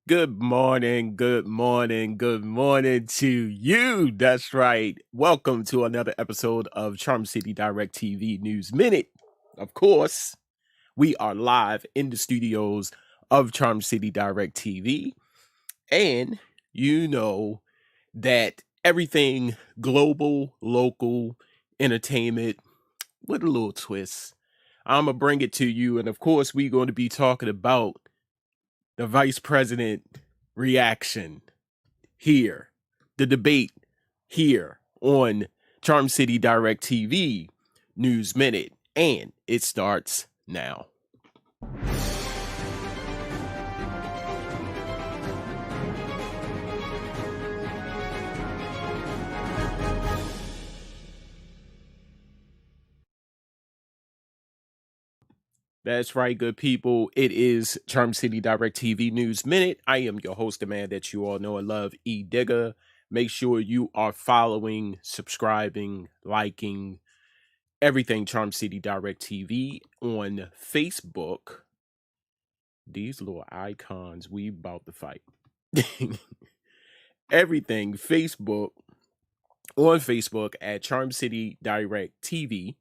Good morning, good morning, good morning to you. That's right. Welcome to another episode of Charm City Direct TV News Minute. Of course, we are live in the studios of Charm City Direct TV. And you know that everything global, local, entertainment with a little twist. I'm going to bring it to you. And of course, we're going to be talking about the vice president reaction here, the debate here on Charm City Direct TV News Minute, and it starts now. That's right, good people. It is Charm City Direct TV News Minute. I am your host, the man that you all know and love, E. Digger. Make sure you are following, subscribing, liking everything Charm City Direct TV on Facebook. These little icons, we about to fight. Everything Facebook, on Facebook at Charm City Direct TV.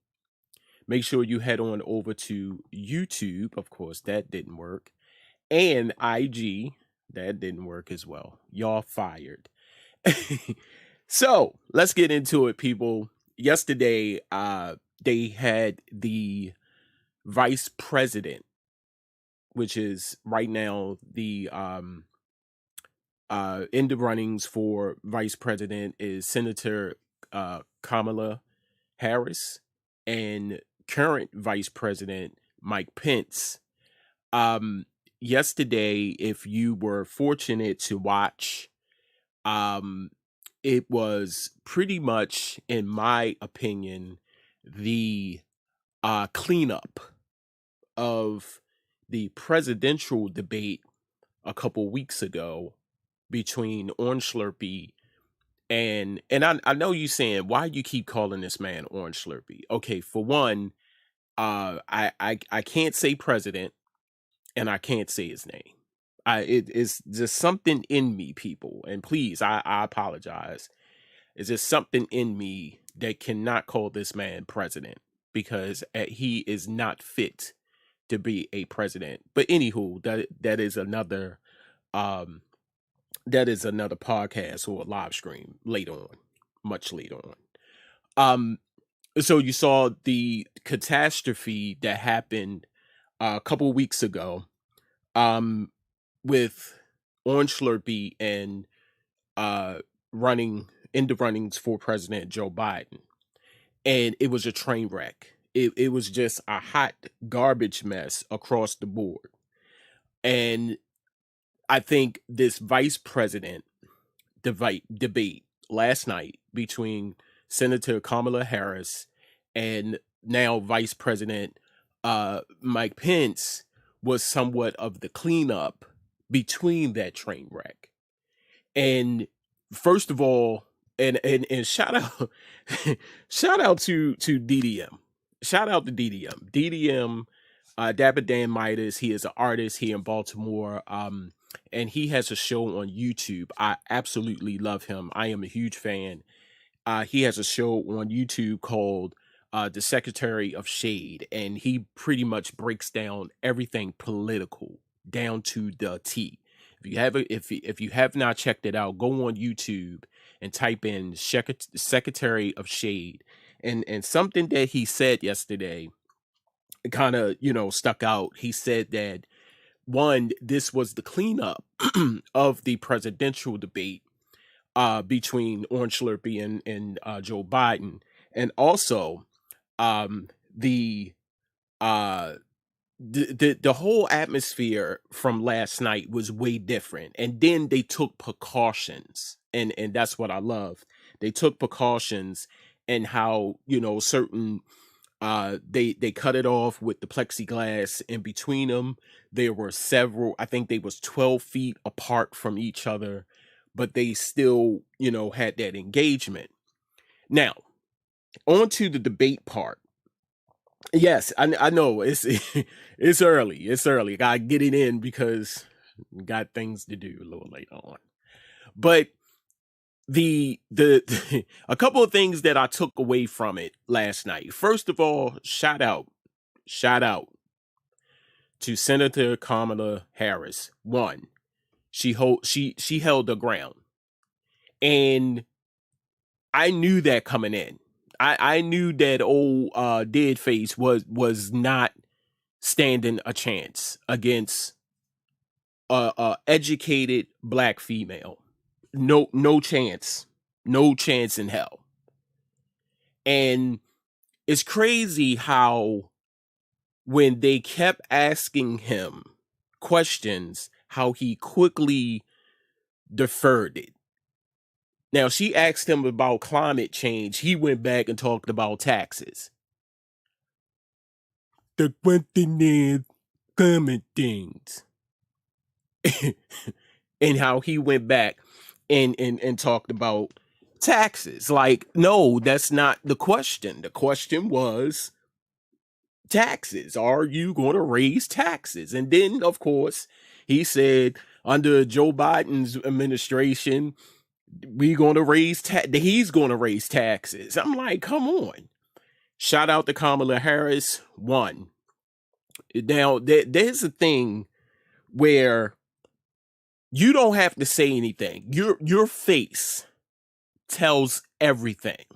Make sure you head on over to YouTube. Of course, that didn't work. And IG, that didn't work as well. Y'all fired. So let's get into it, people. Yesterday, they had the vice president, which is right now the in the runnings for vice president is Senator Kamala Harris and current vice president Mike Pence. Yesterday, if you were fortunate to watch, it was pretty much, in my opinion, the cleanup of the presidential debate a couple weeks ago between Orange Slurpee and I know you saying, why you keep calling this man Orange Slurpee? Okay, for one, I can't say president and I can't say his name. It's just something in me, people, and please, I apologize. It's just something in me that cannot call this man president because he is not fit to be a president. But anywho, that is another podcast or a live stream later on, much later on. So you saw the catastrophe that happened a couple weeks ago, with Orange Slurpee and running in the runnings for President Joe Biden, and it was a train wreck. It was just a hot garbage mess across the board, and I think this vice president debate last night between Senator Kamala Harris and now Vice President Mike Pence was somewhat of the cleanup between that train wreck. And first of all, and shout out shout out to DDM. Shout out to DDM. DDM, Dapper Dan Midas, he is an artist here in Baltimore. And he has a show on YouTube. I absolutely love him. I am a huge fan. He has a show on YouTube called The Secretary of Shade, and he pretty much breaks down everything political down to the T. If you have not checked it out, go on YouTube and type in Secretary of Shade. And something that he said yesterday kind of, stuck out. He said that, one, this was the cleanup of the presidential debate between Orange Slurpee and Joe Biden, and also the whole atmosphere from last night was way different. And then they took precautions, and that's what I love. They took precautions, and how certain. They cut it off with the plexiglass in between them. There were several, I think they was 12 feet apart from each other, but they still, had that engagement. Now, on to the debate part. Yes, I know it's it's early. It's early. Gotta get it in because got things to do a little later on. But the a couple of things that I took away from it last night. First of all, shout out to Senator Kamala Harris. One, she held her ground, and I knew that coming in. I knew that old dead face was not standing a chance against a educated black female. No chance. No chance in hell. And it's crazy how when they kept asking him questions, how he quickly deferred it. Now, she asked him about climate change. He went back and talked about taxes. The question is climate things. And how he went back and talked about taxes. Like, no, that's not the question. The question was taxes. Are you going to raise taxes? And then, of course, he said under Joe Biden's administration, he's going to raise taxes. I'm like, come on. Shout out to Kamala Harris. One. Now, there's a thing where you don't have to say anything. Your face tells everything.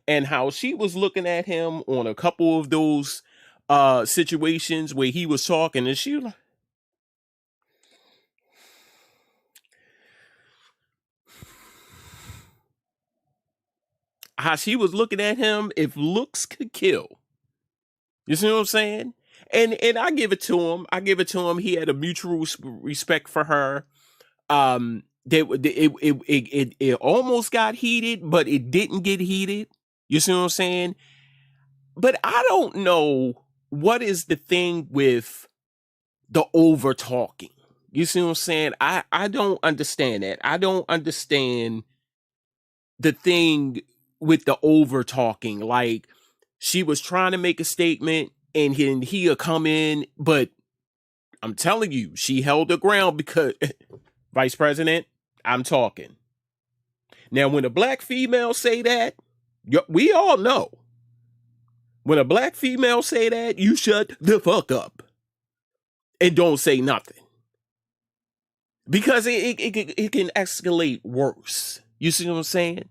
And how she was looking at him on a couple of those situations where he was talking, and she was like, how she was looking at him, if looks could kill. You see what I'm saying? And I give it to him. He had a mutual respect for her. It almost got heated, but it didn't get heated. You see what I'm saying? But I don't know what is the thing with the over talking. You see what I'm saying? I don't understand that. I don't understand the thing with the over talking. Like, she was trying to make a statement and he'll come in, but I'm telling you, she held her ground because Vice President, I'm talking. Now, when a black female say that, we all know. When a black female say that, you shut the fuck up and don't say nothing. Because it can escalate worse. You see what I'm saying?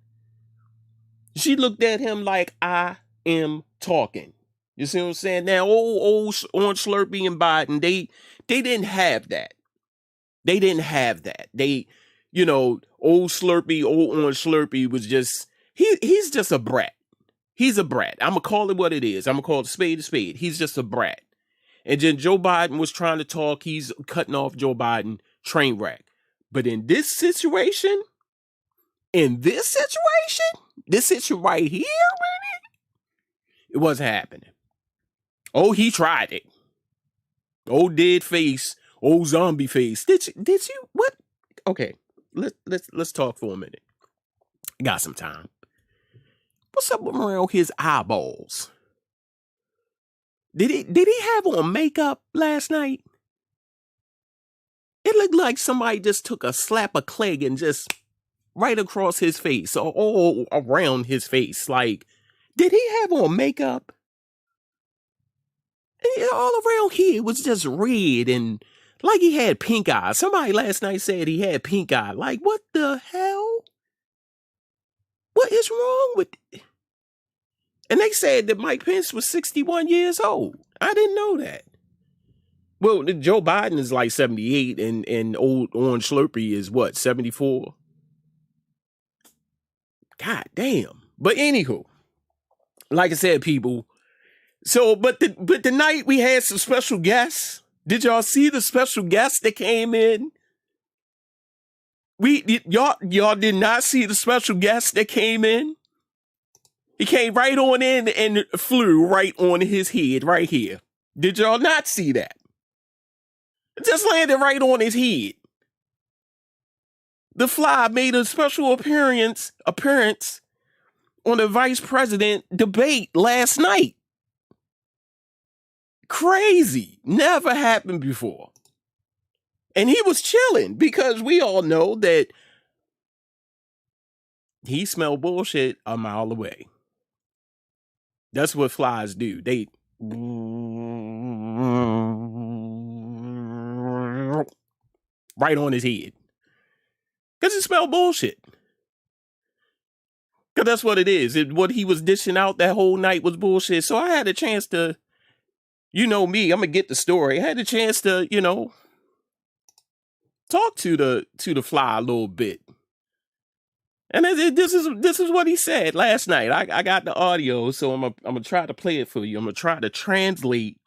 She looked at him like, I am talking. You see what I'm saying? Now, old Orange Slurpee and Biden, they didn't have that. They didn't have that. Old Orange Slurpee was just, he's just a brat. He's a brat. I'm going to call it what it is. I'm going to call it a spade. He's just a brat. And then Joe Biden was trying to talk. He's cutting off Joe Biden, train wreck. But in this situation this situation right here, it wasn't happening. Oh, he tried it. Old dead face, old zombie face. Did you what? Okay, let's talk for a minute. Got some time. What's up around his eyeballs? Did he have on makeup last night? It looked like somebody just took a slap of clay and just right across his face or all around his face. Like, did he have on makeup? And all around here it was just red and like he had pink eye. Somebody last night said he had pink eye. Like, what the hell? What is wrong with it? And they said that Mike Pence was 61 years old. I didn't know that. Well, Joe Biden is like 78 and old Orange Slurpee is what, 74? God damn. But anywho, like I said, people. So, but the night we had some special guests. Did y'all see the special guests that came in? Y'all did not see the special guest that came in? He came right on in and flew right on his head right here. Did y'all not see that? It just landed right on his head. The fly made a special appearance on the vice president debate last night. Crazy. Never happened before. And he was chilling because we all know that he smelled bullshit a mile away. That's what flies do. They right on his head. Because he smelled bullshit. Because that's what it is. What he was dishing out that whole night was bullshit. So I had a chance to, you know me, I'm going to get the story. I had a chance to, talk to the fly a little bit. And this is what he said last night. I got the audio, so I'm gonna try to play it for you. I'm gonna try to translate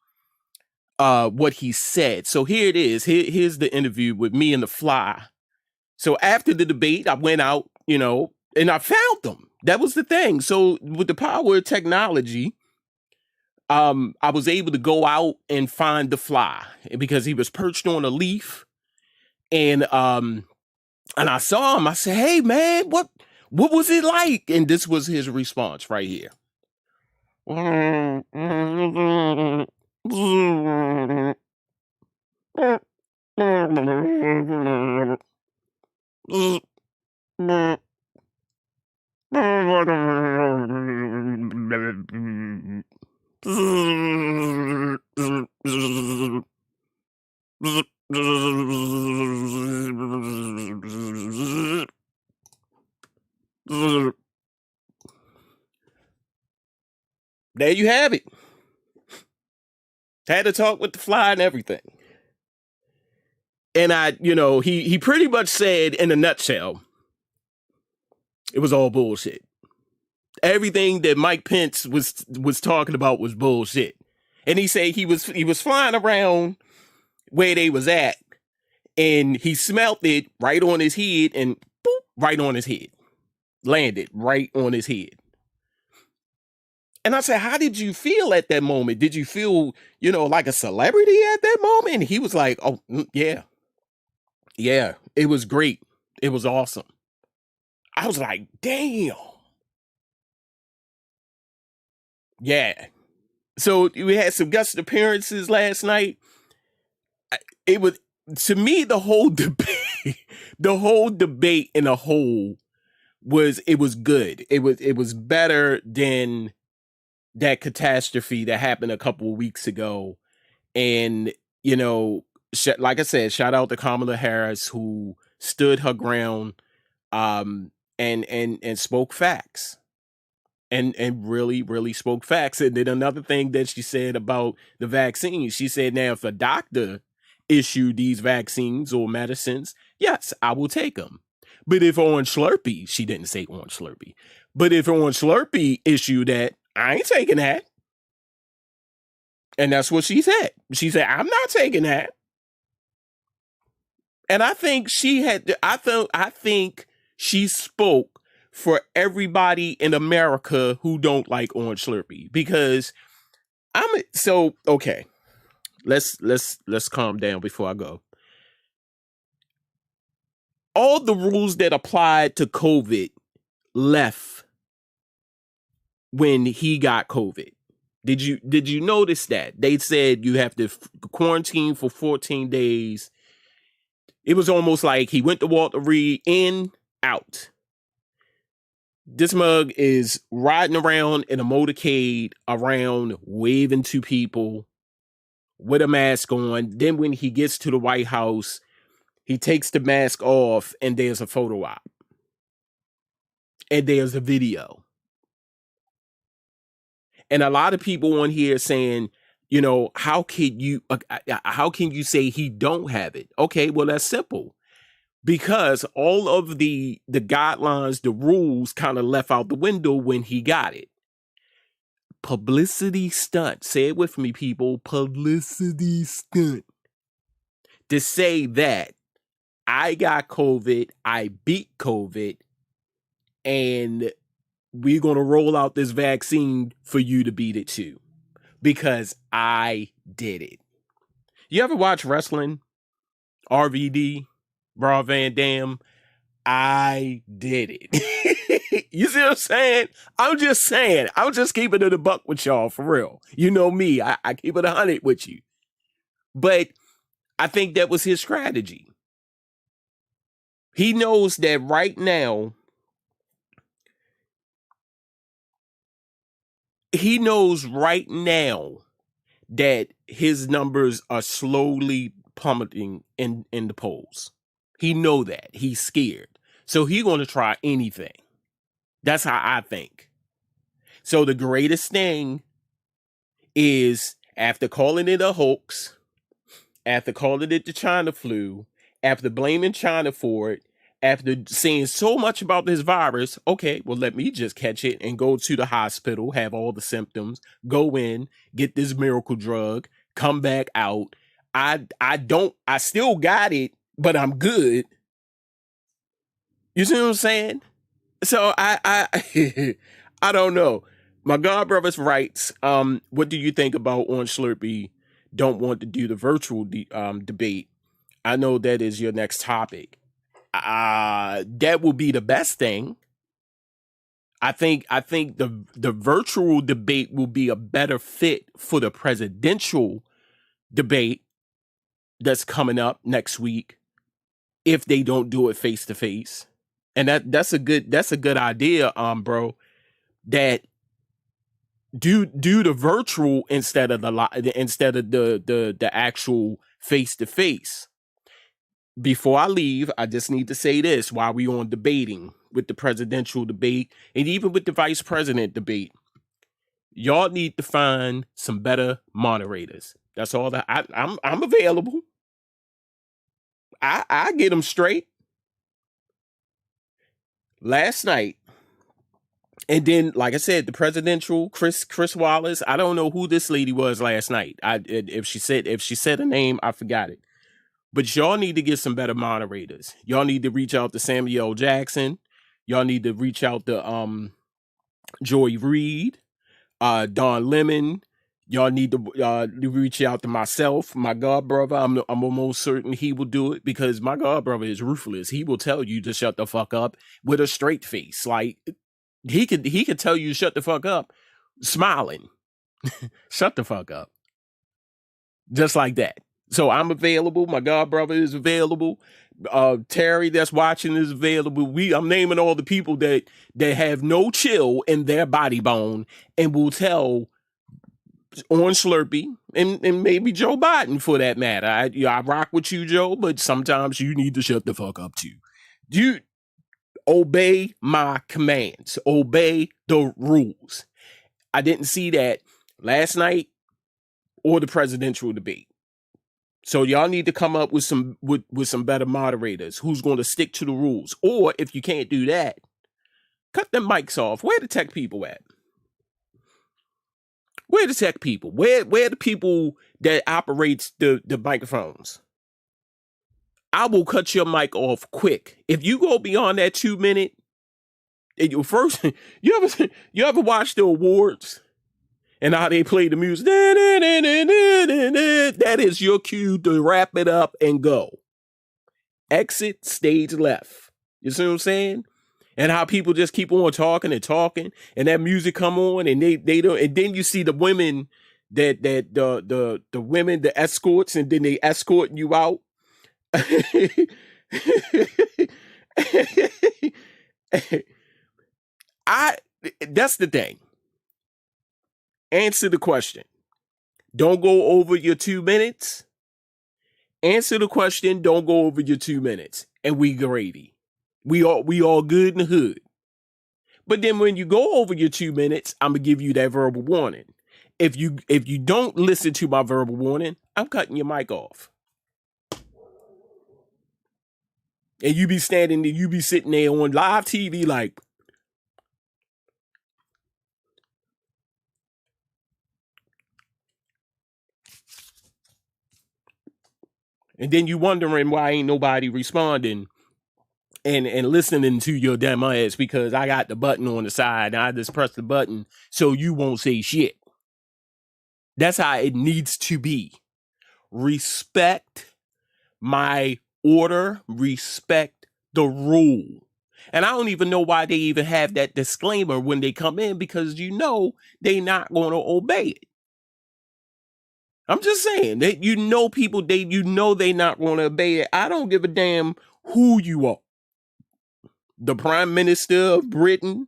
what he said. So here it is. Here's the interview with me and the fly. So after the debate, I went out, and I found them. That was the thing. So with the power of technology, I was able to go out and find the fly because he was perched on a leaf, and I saw him. I said, "Hey, man, what was it like?" And this was his response right here. There you have it. Had to talk with the fly and everything. And he pretty much said in a nutshell, it was all bullshit. Everything that Mike Pence was talking about was bullshit. And he said he was flying around where they was at, and he smelt it right on his head, and boop, right on his head. Landed right on his head. And I said, how did you feel at that moment? Did you feel, like a celebrity at that moment? And he was like, oh, yeah. Yeah, it was great. It was awesome. I was like, damn. Yeah. So we had some guest appearances last night. It was, to me, the whole debate, in a whole was good. It was better than that catastrophe that happened a couple of weeks ago. And, like I said, shout out to Kamala Harris, who stood her ground, and spoke facts. And really, really spoke facts. And then another thing that she said about the vaccine, she said, now, if a doctor issued these vaccines or medicines, yes, I will take them. But if Orange Slurpee, she didn't say Orange Slurpee, but if Orange Slurpee issued that, I ain't taking that. And that's what she said. She said, I'm not taking that. And I think I think she spoke for everybody in America who don't like Orange Slurpee, because okay. Let's calm down before I go. All the rules that applied to COVID left when he got COVID. Did you notice that? They said you have to quarantine for 14 days. It was almost like he went to Walter Reed, in, out. This mug is riding around in a motorcade around, waving to people with a mask on. Then when he gets to the White House, he takes the mask off, and there's a photo op. And there's a video. And a lot of people on here saying, how can you say he don't have it? Okay, well, that's simple. Because all of the guidelines, the rules kind of left out the window when he got it. Publicity stunt. Say it with me, people. Publicity stunt. To say that I got COVID, I beat COVID, and we're going to roll out this vaccine for you to beat it too. Because I did it. You ever watch wrestling? RVD? Rob Van Dam? I did it. You see what I'm saying? I'm just saying. I'm just keeping it a buck with y'all, for real. You know me. I keep it 100 with you. But I think that was his strategy. He knows that right now, that his numbers are slowly plummeting in the polls. He know that. He's scared. So he's going to try anything. That's how I think. So the greatest thing is, after calling it a hoax, after calling it the China flu, after blaming China for it, after saying so much about this virus, okay, well, let me just catch it and go to the hospital, have all the symptoms, go in, get this miracle drug, come back out. I still got it, but I'm good. You see what I'm saying? So I don't know. My god brothers writes, what do you think about Orange Slurpee don't want to do the virtual debate? I know that is your next topic. That will be the best thing. I think the virtual debate will be a better fit for the presidential debate that's coming up next week if they don't do it face to face. And that's a good idea, bro. That do the virtual instead of the actual face to face. Before I leave, I just need to say this while we on debating with the presidential debate and even with the vice president debate. Y'all need to find some better moderators. That's all that I'm available. I get them straight. Last night, and then, like I said, the presidential Chris Wallace. I don't know who this lady was last night. If she said a name, I forgot it. But y'all need to get some better moderators. Y'all need to reach out to Samuel Jackson. Y'all need to reach out to Joy Reid, Don Lemon. Y'all need to reach out to myself, my god brother. I'm almost certain he will do it, because my god brother is ruthless. He will tell you to shut the fuck up with a straight face. Like, he could tell you to shut the fuck up smiling. Shut the fuck up. Just like that. So I'm available. My god brother is available. Terry that's watching is available. I'm naming all the people that have no chill in their body bone and will tell Orange Slurpee and maybe Joe Biden for that matter. I rock with you, Joe, but sometimes you need to shut the fuck up too. You obey my commands. Obey the rules. I didn't see that last night or the presidential debate. So y'all need to come up with some better moderators who's going to stick to the rules. Or if you can't do that, cut them mics off. Where the tech people at? Where the tech people? Where the people that operates the microphones? I will cut your mic off quick. If you go beyond that 2 minute, first you ever watch the awards and how they play the music? That is your cue to wrap it up and go. Exit stage left. You see what I'm saying? And how people just keep on talking, and that music come on, and they don't. And then you see the women the women, the escorts, and then they escort you out. That's the thing. Answer the question. Don't go over your 2 minutes. Answer the question. Don't go over your 2 minutes. And we gravy. We all good in the hood. But then when you go over your 2 minutes, I'm gonna give you that verbal warning. If you don't listen to my verbal warning, I'm cutting your mic off. And you be sitting there on live TV like, and then you wondering why ain't nobody responding and listening to your damn ass, because I got the button on the side and I just press the button so you won't say shit. That's how it needs to be. Respect my order, respect the rule. And I don't even know why they even have that disclaimer when they come in, because you know they not going to obey it. I'm just saying that people they not going to obey it. I don't give a damn who you are. The Prime Minister of Britain,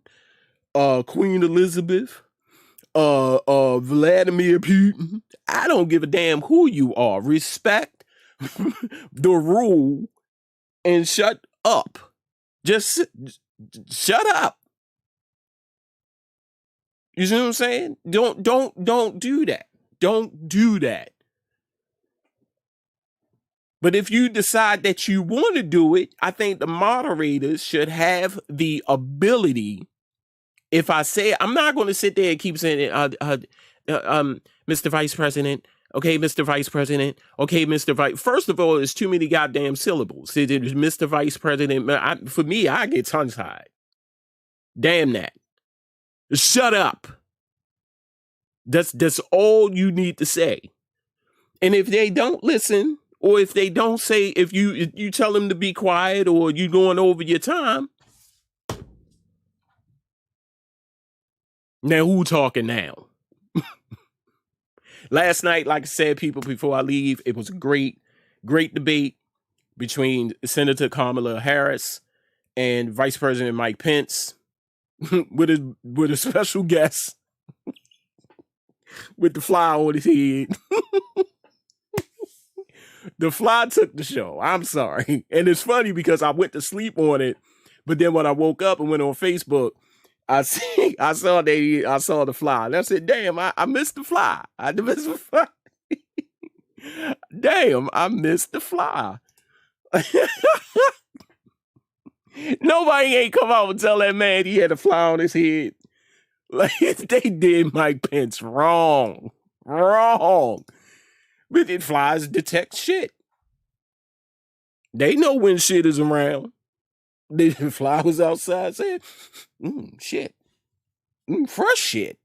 Queen Elizabeth, Vladimir Putin. I don't give a damn who you are. Respect the rule and shut up. Just shut up. You see what I'm saying? Don't do that. Don't do that. But if you decide that you want to do it, I think the moderators should have the ability. If I say, I'm not going to sit there and keep saying it, Mr. Vice President, okay, Mr. Vice President, okay, Mr. Vice. First of all, it's too many goddamn syllables. It is Mr. Vice President. For me, I get tongue-tied. Damn that. Shut up. That's all you need to say. And if they don't listen, or if they don't say, if you tell them to be quiet, or you going over your time, now who talking now? Last night, like I said, people, before I leave, it was a great debate between Senator Kamala Harris and Vice President Mike Pence with a special guest with the fly on his head. The fly took the show. I'm sorry. And it's funny because I went to sleep on it, but then when I woke up and went on Facebook, I saw the fly. And I said, damn, I missed the fly. I missed the fly. Damn, I missed the fly. Nobody ain't come out and tell that man he had a fly on his head. Like, they did Mike Pence wrong. But it flies detect shit. They know when shit is around. The fly was outside saying, shit. Fresh shit.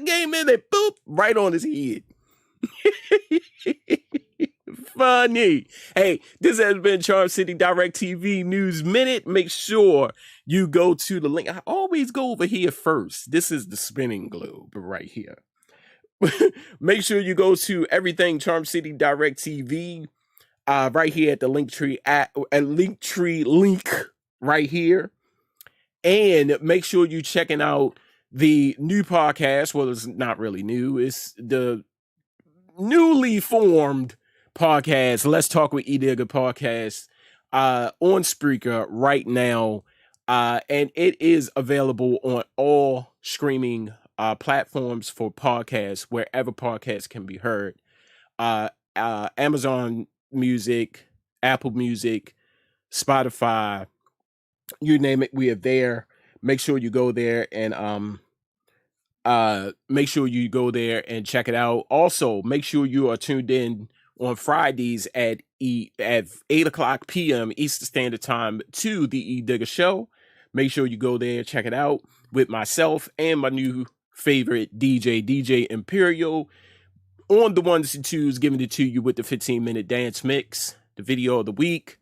Came in and boop, right on his head. Funny. Hey, this has been Charm City Direct TV News Minute. Make sure you go to the link. I always go over here first. This is the spinning globe right here. Make sure you go to everything Charm City Direct TV right here at the Linktree Linktree link right here. And make sure you checking out the new podcast. Well, it's not really new. It's the newly formed podcast, Let's Talk with E. Digger podcast, on Spreaker right now. And it is available on all streaming platforms for podcasts, wherever podcasts can be heard. Amazon Music, Apple Music, Spotify, you name it, we are there. Make sure you go there and check it out. Also, make sure you are tuned in on Fridays at 8:00 p.m. Eastern Standard Time to the E Digger Show. Make sure you go there, check it out with myself and my new favorite DJ Imperial on the ones and twos, giving it to you with the 15-minute dance mix, the video of the week,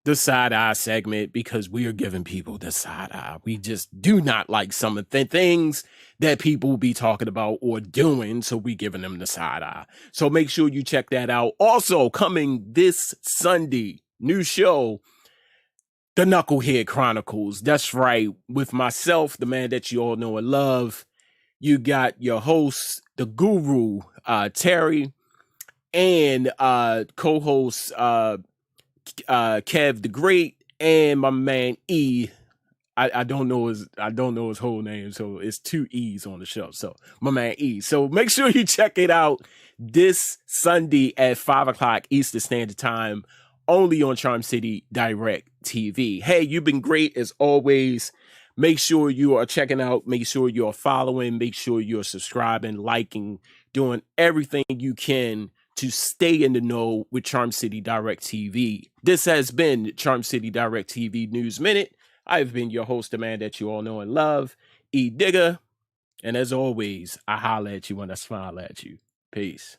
the side eye segment, because we are giving people the side eye. We just do not like some of the things that people be talking about or doing, so we giving them the side eye. So make sure you check that out. Also, coming this Sunday, new show, The Knucklehead Chronicles. That's right, with myself, the man that you all know and love. You got your host, the guru, Terry, and co-host Kev the Great, and my man E. I don't know his whole name, so it's 2 E's on the show. So my man E. So make sure you check it out this Sunday at 5:00 Eastern Standard Time, only on Charm City Direct TV. Hey, you've been great as always. Make sure you are checking out. Make sure you're following. Make sure you're subscribing, liking, doing everything you can to stay in the know with Charm City Direct TV. This has been Charm City Direct TV News Minute. I've been your host, the man that you all know and love, E. Digger. And as always, I holler at you when I smile at you. Peace.